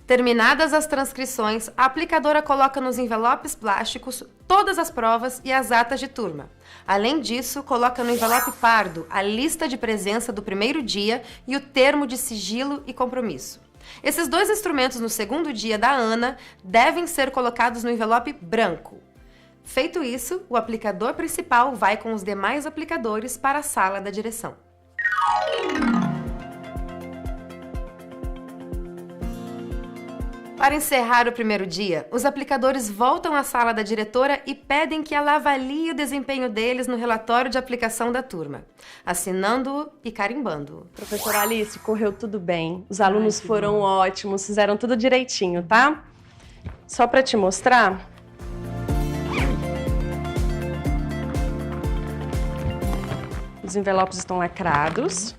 Terminadas as transcrições, a aplicadora coloca nos envelopes plásticos todas as provas e as atas de turma. Além disso, coloca no envelope pardo a lista de presença do primeiro dia e o termo de sigilo e compromisso. Esses dois instrumentos no segundo dia da ANA devem ser colocados no envelope branco. Feito isso, o aplicador principal vai com os demais aplicadores para a sala da direção. Para encerrar o primeiro dia, os aplicadores voltam à sala da diretora e pedem que ela avalie o desempenho deles no relatório de aplicação da turma, assinando-o e carimbando-o. Professora Alice, correu tudo bem. Os alunos foram ótimos, fizeram tudo direitinho, tá? Só para te mostrar... Os envelopes estão lacrados.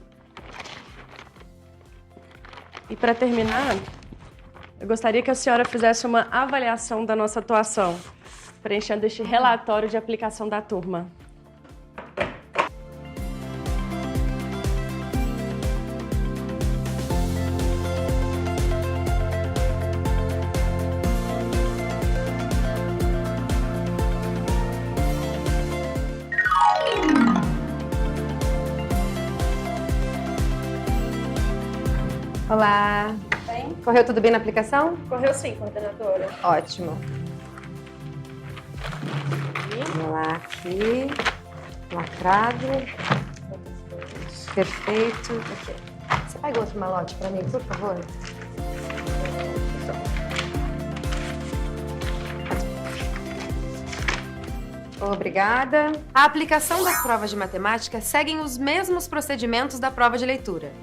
E para terminar... Eu gostaria que a senhora fizesse uma avaliação da nossa atuação, preenchendo este relatório de aplicação da turma. Olá! Correu tudo bem na aplicação? Correu sim, coordenadora. Ótimo. Vamos lá, aqui. Lacrado. Perfeito. Aqui. Você pega outro malote para mim, por favor? Obrigada. A aplicação das provas de matemática seguem os mesmos procedimentos da prova de leitura.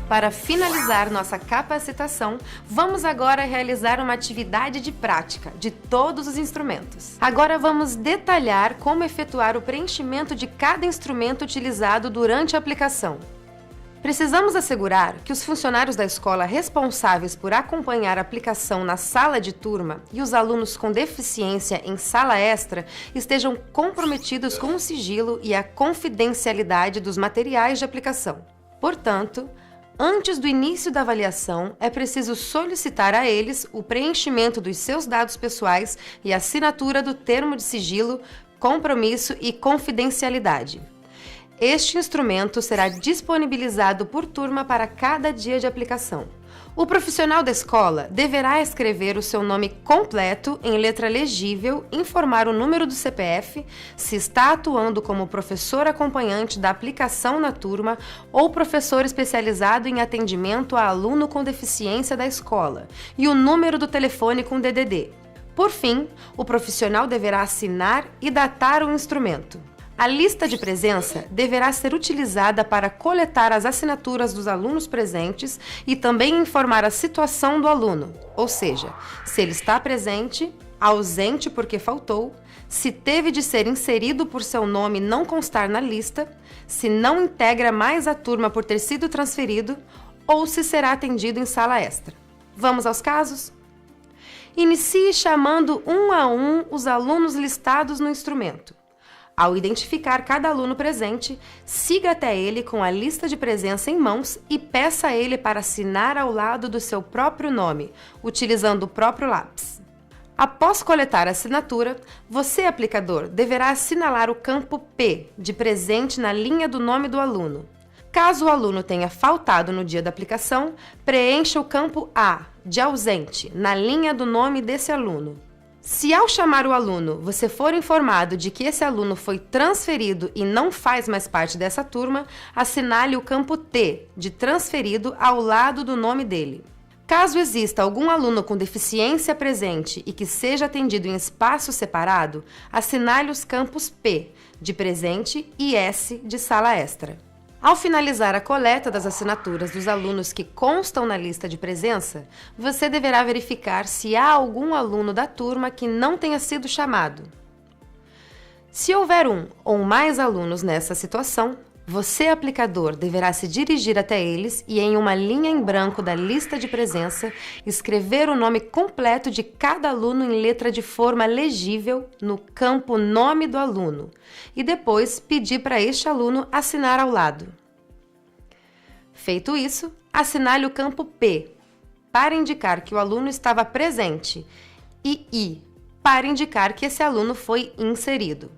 Para finalizar nossa capacitação, vamos agora realizar uma atividade de prática de todos os instrumentos. Agora vamos detalhar como efetuar o preenchimento de cada instrumento utilizado durante a aplicação. Precisamos assegurar que os funcionários da escola responsáveis por acompanhar a aplicação na sala de turma e os alunos com deficiência em sala extra estejam comprometidos com o sigilo e a confidencialidade dos materiais de aplicação. Portanto, antes do início da avaliação, é preciso solicitar a eles o preenchimento dos seus dados pessoais e assinatura do termo de sigilo, compromisso e confidencialidade. Este instrumento será disponibilizado por turma para cada dia de aplicação. O profissional da escola deverá escrever o seu nome completo em letra legível, informar o número do CPF, se está atuando como professor acompanhante da aplicação na turma ou professor especializado em atendimento a aluno com deficiência da escola, e o número do telefone com DDD. Por fim, o profissional deverá assinar e datar o instrumento. A lista de presença deverá ser utilizada para coletar as assinaturas dos alunos presentes e também informar a situação do aluno, ou seja, se ele está presente, ausente porque faltou, se teve de ser inserido por seu nome não constar na lista, se não integra mais a turma por ter sido transferido ou se será atendido em sala extra. Vamos aos casos? Inicie chamando um a um os alunos listados no instrumento. Ao identificar cada aluno presente, siga até ele com a lista de presença em mãos e peça a ele para assinar ao lado do seu próprio nome, utilizando o próprio lápis. Após coletar a assinatura, você, aplicador, deverá assinalar o campo P de presente na linha do nome do aluno. Caso o aluno tenha faltado no dia da aplicação, preencha o campo A de ausente na linha do nome desse aluno. Se ao chamar o aluno, você for informado de que esse aluno foi transferido e não faz mais parte dessa turma, assinale o campo T, de transferido, ao lado do nome dele. Caso exista algum aluno com deficiência presente e que seja atendido em espaço separado, assinale os campos P, de presente, e S, de sala extra. Ao finalizar a coleta das assinaturas dos alunos que constam na lista de presença, você deverá verificar se há algum aluno da turma que não tenha sido chamado. Se houver um ou mais alunos nessa situação, Você, aplicador, deverá se dirigir até eles e, em uma linha em branco da lista de presença, escrever o nome completo de cada aluno em letra de forma legível no campo Nome do aluno e depois pedir para este aluno assinar ao lado. Feito isso, assinale o campo P para indicar que o aluno estava presente e I para indicar que esse aluno foi inserido.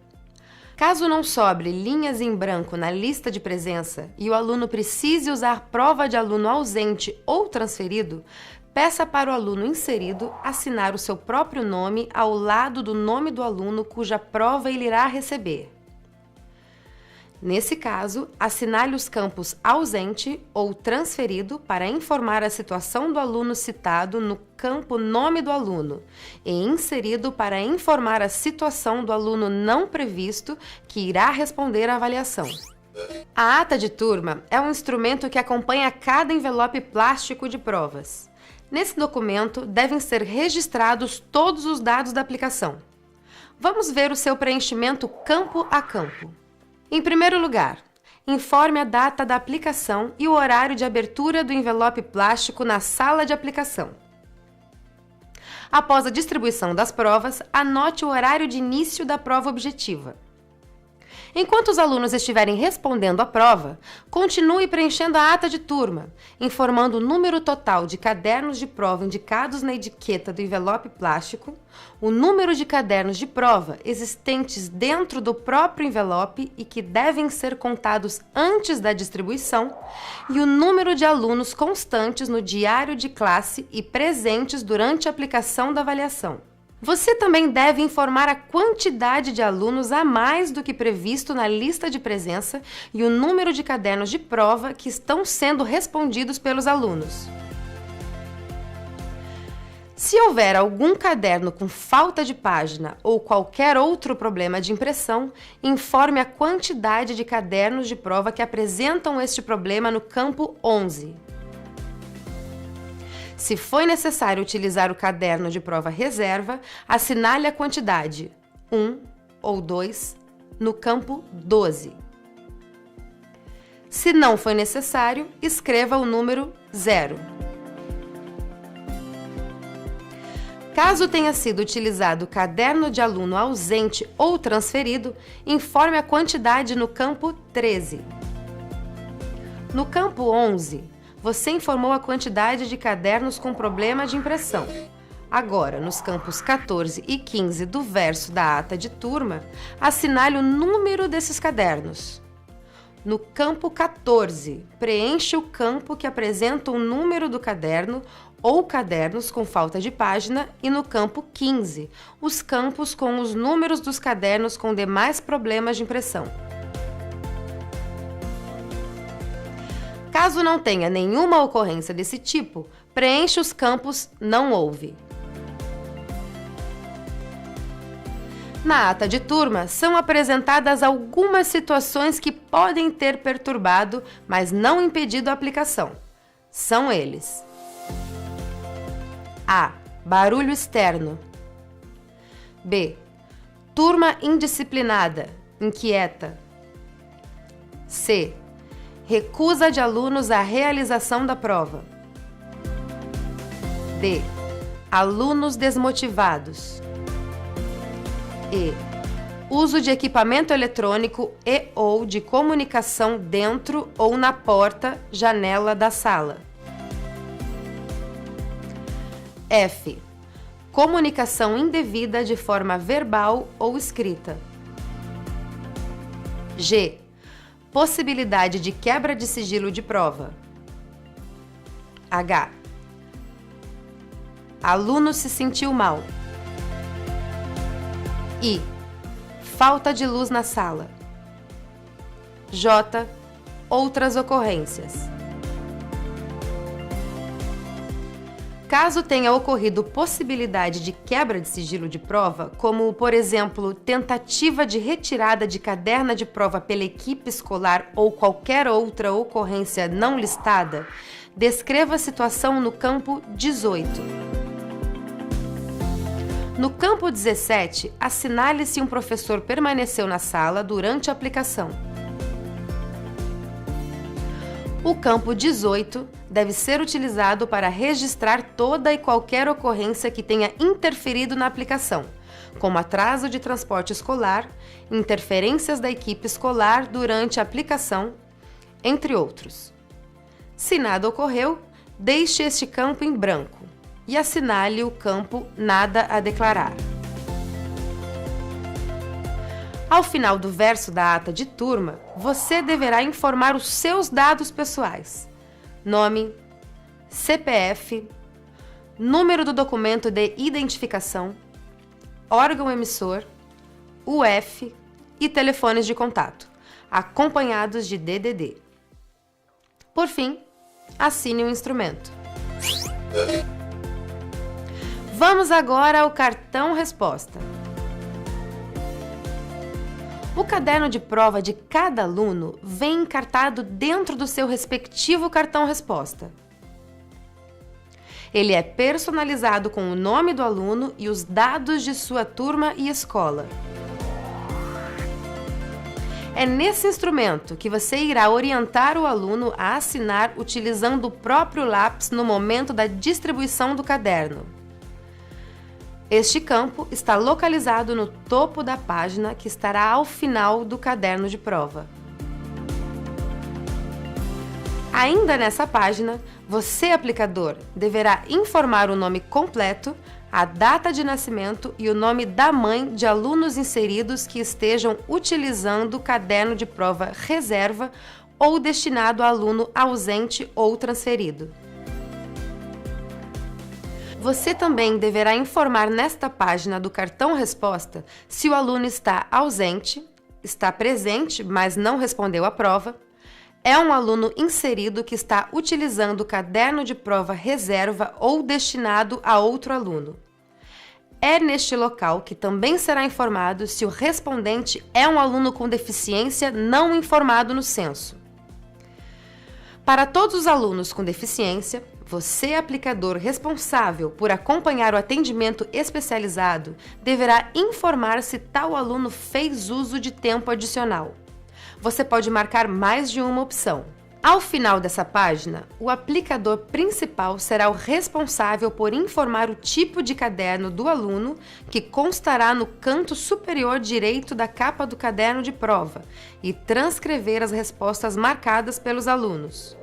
Caso não sobre linhas em branco na lista de presença e o aluno precise usar prova de aluno ausente ou transferido, peça para o aluno inserido assinar o seu próprio nome ao lado do nome do aluno cuja prova ele irá receber. Nesse caso, assinale os campos ausente ou transferido para informar a situação do aluno citado no campo Nome do aluno e inserido para informar a situação do aluno não previsto que irá responder à avaliação. A ata de turma é um instrumento que acompanha cada envelope plástico de provas. Nesse documento devem ser registrados todos os dados da aplicação. Vamos ver o seu preenchimento campo a campo. Em primeiro lugar, informe a data da aplicação e o horário de abertura do envelope plástico na sala de aplicação. Após a distribuição das provas, anote o horário de início da prova objetiva. Enquanto os alunos estiverem respondendo à prova, continue preenchendo a ata de turma, informando o número total de cadernos de prova indicados na etiqueta do envelope plástico, o número de cadernos de prova existentes dentro do próprio envelope e que devem ser contados antes da distribuição, e o número de alunos constantes no diário de classe e presentes durante a aplicação da avaliação. Você também deve informar a quantidade de alunos a mais do que previsto na lista de presença e o número de cadernos de prova que estão sendo respondidos pelos alunos. Se houver algum caderno com falta de página ou qualquer outro problema de impressão, informe a quantidade de cadernos de prova que apresentam este problema no campo 11. Se foi necessário utilizar o caderno de prova reserva, assinale a quantidade 1 ou 2 no campo 12. Se não foi necessário, escreva o número 0. Caso tenha sido utilizado o caderno de aluno ausente ou transferido, informe a quantidade no campo 13. No campo 11, você informou a quantidade de cadernos com problema de impressão. Agora, nos campos 14 e 15 do verso da ata de turma, assinale o número desses cadernos. No campo 14, preencha o campo que apresenta o número do caderno ou cadernos com falta de página e no campo 15, os campos com os números dos cadernos com demais problemas de impressão. Caso não tenha nenhuma ocorrência desse tipo, preencha os campos Não houve. Na ata de turma, são apresentadas algumas situações que podem ter perturbado, mas não impedido a aplicação. São eles: A. Barulho externo. B. Turma indisciplinada, inquieta. C. Recusa de alunos à realização da prova. D. Alunos desmotivados. E. Uso de equipamento eletrônico e ou de comunicação dentro ou na porta, janela da sala. F. Comunicação indevida de forma verbal ou escrita. G. Possibilidade de quebra de sigilo de prova. H. Aluno se sentiu mal. I. Falta de luz na sala. J. Outras ocorrências. Caso tenha ocorrido possibilidade de quebra de sigilo de prova, como, por exemplo, tentativa de retirada de caderno de prova pela equipe escolar ou qualquer outra ocorrência não listada, descreva a situação no campo 18. No campo 17, assinale se um professor permaneceu na sala durante a aplicação. O campo 18 deve ser utilizado para registrar toda e qualquer ocorrência que tenha interferido na aplicação, como atraso de transporte escolar, interferências da equipe escolar durante a aplicação, entre outros. Se nada ocorreu, deixe este campo em branco e assinale o campo Nada a declarar. Ao final do verso da ata de turma, você deverá informar os seus dados pessoais: nome, CPF, número do documento de identificação, órgão emissor, UF e telefones de contato, acompanhados de DDD. Por fim, assine o instrumento. Vamos agora ao cartão resposta. O caderno de prova de cada aluno vem encartado dentro do seu respectivo cartão resposta. Ele é personalizado com o nome do aluno e os dados de sua turma e escola. É nesse instrumento que você irá orientar o aluno a assinar utilizando o próprio lápis no momento da distribuição do caderno. Este campo está localizado no topo da página que estará ao final do caderno de prova. Ainda nessa página, você, aplicador, deverá informar o nome completo, a data de nascimento e o nome da mãe de alunos inseridos que estejam utilizando o caderno de prova reserva ou destinado a aluno ausente ou transferido. Você também deverá informar nesta página do cartão resposta se o aluno está ausente, está presente, mas não respondeu à prova, é um aluno inserido que está utilizando o caderno de prova reserva ou destinado a outro aluno. É neste local que também será informado se o respondente é um aluno com deficiência não informado no censo. Para todos os alunos com deficiência, você, aplicador responsável por acompanhar o atendimento especializado, deverá informar se tal aluno fez uso de tempo adicional. Você pode marcar mais de uma opção. Ao final dessa página, o aplicador principal será o responsável por informar o tipo de caderno do aluno, que constará no canto superior direito da capa do caderno de prova, e transcrever as respostas marcadas pelos alunos.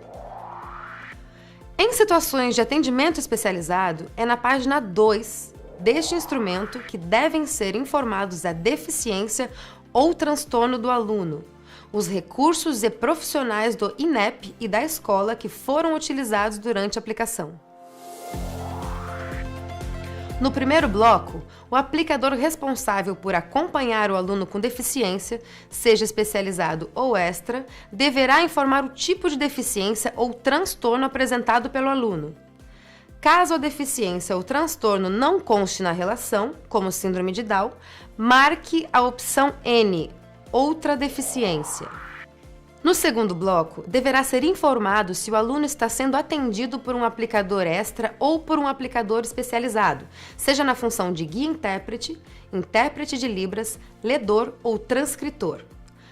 Em situações de atendimento especializado, é na página 2 deste instrumento que devem ser informados a deficiência ou transtorno do aluno, os recursos e profissionais do INEP e da escola que foram utilizados durante a aplicação. No primeiro bloco, o aplicador responsável por acompanhar o aluno com deficiência, seja especializado ou extra, deverá informar o tipo de deficiência ou transtorno apresentado pelo aluno. Caso a deficiência ou transtorno não conste na relação, como síndrome de Down, marque a opção N, outra deficiência. No segundo bloco, deverá ser informado se o aluno está sendo atendido por um aplicador extra ou por um aplicador especializado, seja na função de guia-intérprete, intérprete de Libras, ledor ou transcritor.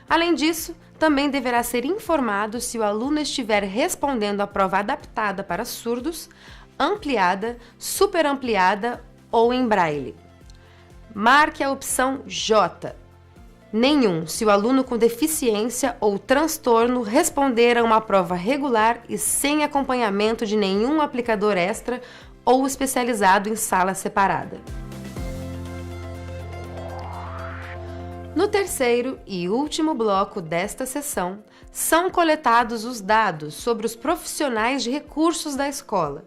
Além disso, também deverá ser informado se o aluno estiver respondendo à prova adaptada para surdos, ampliada, superampliada ou em braille. Marque a opção J. Nenhum, se o aluno com deficiência ou transtorno responder a uma prova regular e sem acompanhamento de nenhum aplicador extra ou especializado em sala separada. No terceiro e último bloco desta sessão, são coletados os dados sobre os profissionais de recursos da escola.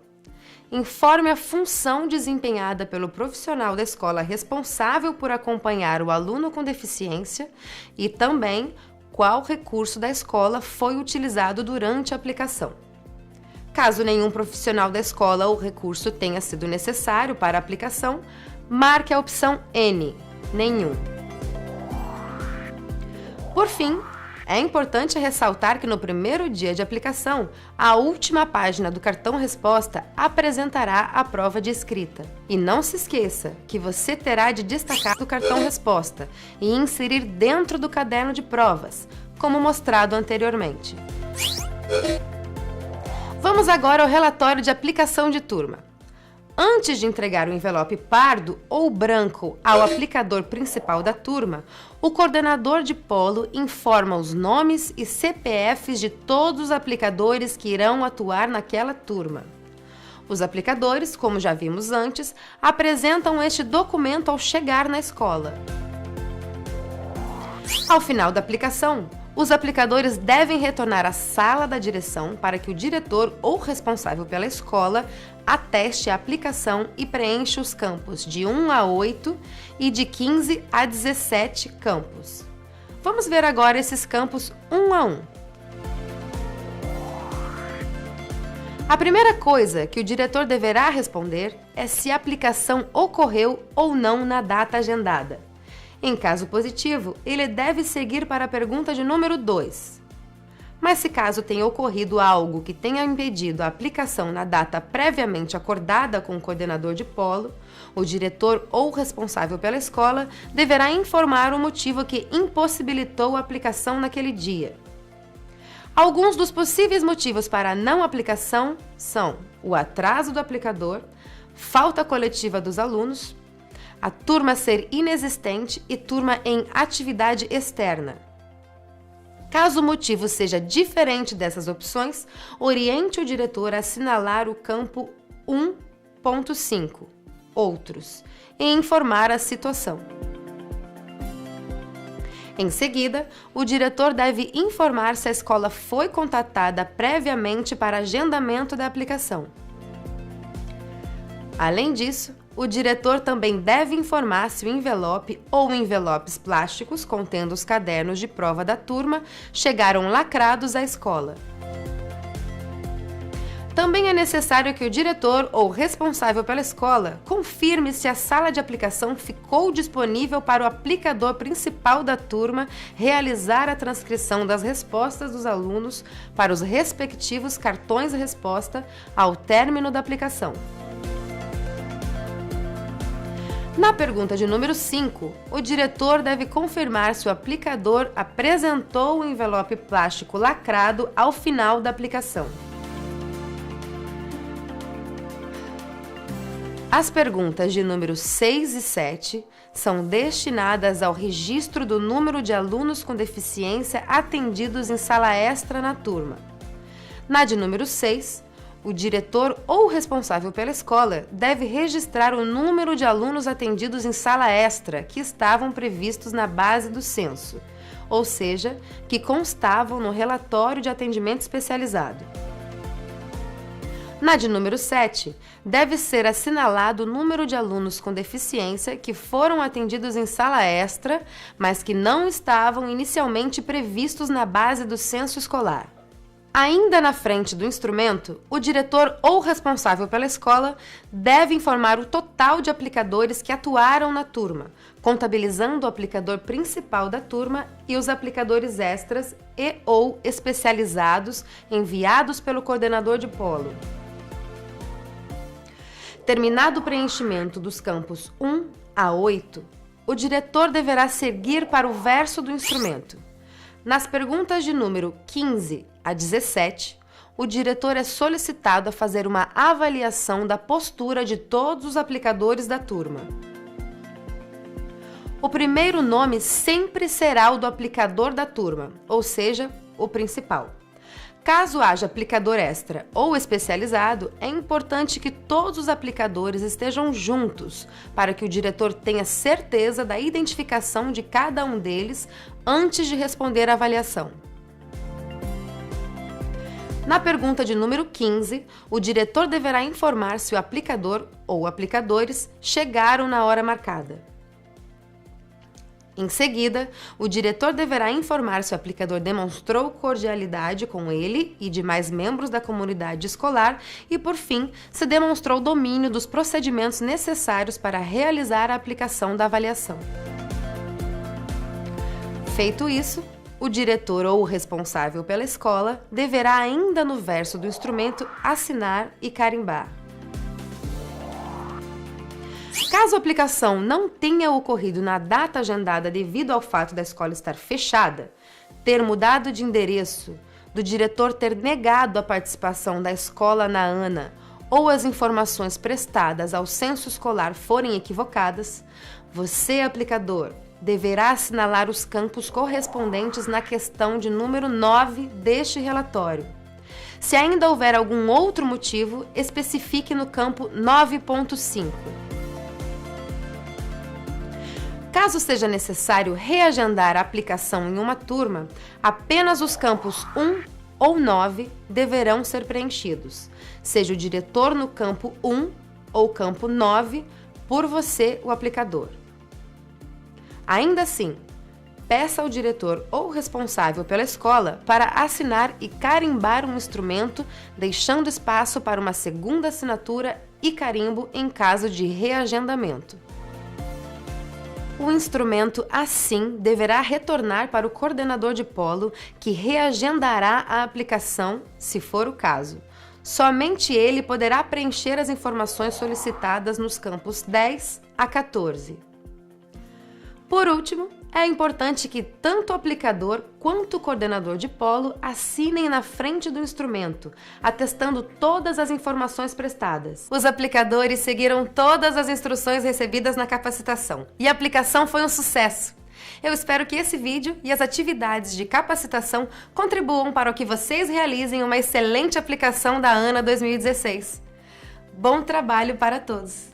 Informe a função desempenhada pelo profissional da escola responsável por acompanhar o aluno com deficiência e também qual recurso da escola foi utilizado durante a aplicação. Caso nenhum profissional da escola ou recurso tenha sido necessário para a aplicação, marque a opção N, nenhum. Por fim, é importante ressaltar que no primeiro dia de aplicação, a última página do cartão resposta apresentará a prova de escrita. E não se esqueça que você terá de destacar do cartão resposta e inserir dentro do caderno de provas, como mostrado anteriormente. Vamos agora ao relatório de aplicação de turma. Antes de entregar o envelope pardo ou branco ao aplicador principal da turma, o coordenador de polo informa os nomes e CPFs de todos os aplicadores que irão atuar naquela turma. Os aplicadores, como já vimos antes, apresentam este documento ao chegar na escola. Ao final da aplicação, os aplicadores devem retornar à sala da direção para que o diretor ou responsável pela escola ateste a aplicação e preencha os campos de 1 a 8 e de 15 a 17 campos. Vamos ver agora esses campos um a um. A primeira coisa que o diretor deverá responder é se a aplicação ocorreu ou não na data agendada. Em caso positivo, ele deve seguir para a pergunta de número 2. Mas se caso tenha ocorrido algo que tenha impedido a aplicação na data previamente acordada com o coordenador de polo, o diretor ou responsável pela escola deverá informar o motivo que impossibilitou a aplicação naquele dia. Alguns dos possíveis motivos para a não aplicação são o atraso do aplicador, falta coletiva dos alunos, a turma ser inexistente e turma em atividade externa. Caso o motivo seja diferente dessas opções, oriente o diretor a assinalar o campo 1.5, Outros, e informar a situação. Em seguida, o diretor deve informar se a escola foi contatada previamente para agendamento da aplicação. Além disso, o diretor também deve informar se o envelope ou envelopes plásticos contendo os cadernos de prova da turma chegaram lacrados à escola. Também é necessário que o diretor ou responsável pela escola confirme se a sala de aplicação ficou disponível para o aplicador principal da turma realizar a transcrição das respostas dos alunos para os respectivos cartões de resposta ao término da aplicação. Na pergunta de número 5, o diretor deve confirmar se o aplicador apresentou o envelope plástico lacrado ao final da aplicação. As perguntas de número 6 e 7 são destinadas ao registro do número de alunos com deficiência atendidos em sala extra na turma. Na de número 6, o diretor ou responsável pela escola deve registrar o número de alunos atendidos em sala extra que estavam previstos na base do censo, ou seja, que constavam no relatório de atendimento especializado. Na de número 7, deve ser assinalado o número de alunos com deficiência que foram atendidos em sala extra, mas que não estavam inicialmente previstos na base do censo escolar. Ainda na frente do instrumento, o diretor ou responsável pela escola deve informar o total de aplicadores que atuaram na turma, contabilizando o aplicador principal da turma e os aplicadores extras e ou especializados enviados pelo coordenador de polo. Terminado o preenchimento dos campos 1 a 8, o diretor deverá seguir para o verso do instrumento. Nas perguntas de número 15 a 17, o diretor é solicitado a fazer uma avaliação da postura de todos os aplicadores da turma. O primeiro nome sempre será o do aplicador da turma, ou seja, o principal. Caso haja aplicador extra ou especializado, é importante que todos os aplicadores estejam juntos para que o diretor tenha certeza da identificação de cada um deles antes de responder à avaliação. Na pergunta de número 15, o diretor deverá informar se o aplicador ou aplicadores chegaram na hora marcada. Em seguida, o diretor deverá informar se o aplicador demonstrou cordialidade com ele e demais membros da comunidade escolar e, por fim, se demonstrou domínio dos procedimentos necessários para realizar a aplicação da avaliação. Feito isso, o diretor ou o responsável pela escola deverá ainda no verso do instrumento assinar e carimbar. Caso a aplicação não tenha ocorrido na data agendada devido ao fato da escola estar fechada, ter mudado de endereço, do diretor ter negado a participação da escola na ANA ou as informações prestadas ao censo escolar forem equivocadas, você, aplicador, deverá assinalar os campos correspondentes na questão de número 9 deste relatório. Se ainda houver algum outro motivo, especifique no campo 9.5. Caso seja necessário reagendar a aplicação em uma turma, apenas os campos 1 ou 9 deverão ser preenchidos, seja o diretor no campo 1 ou campo 9 por você, o aplicador. Ainda assim, peça ao diretor ou responsável pela escola para assinar e carimbar um instrumento, deixando espaço para uma segunda assinatura e carimbo em caso de reagendamento. O instrumento, assim, deverá retornar para o coordenador de polo, que reagendará a aplicação, se for o caso. Somente ele poderá preencher as informações solicitadas nos campos 10 a 14. Por último, é importante que tanto o aplicador quanto o coordenador de polo assinem na frente do instrumento, atestando todas as informações prestadas. Os aplicadores seguiram todas as instruções recebidas na capacitação e a aplicação foi um sucesso. Eu espero que esse vídeo e as atividades de capacitação contribuam para que vocês realizem uma excelente aplicação da ANA 2016. Bom trabalho para todos!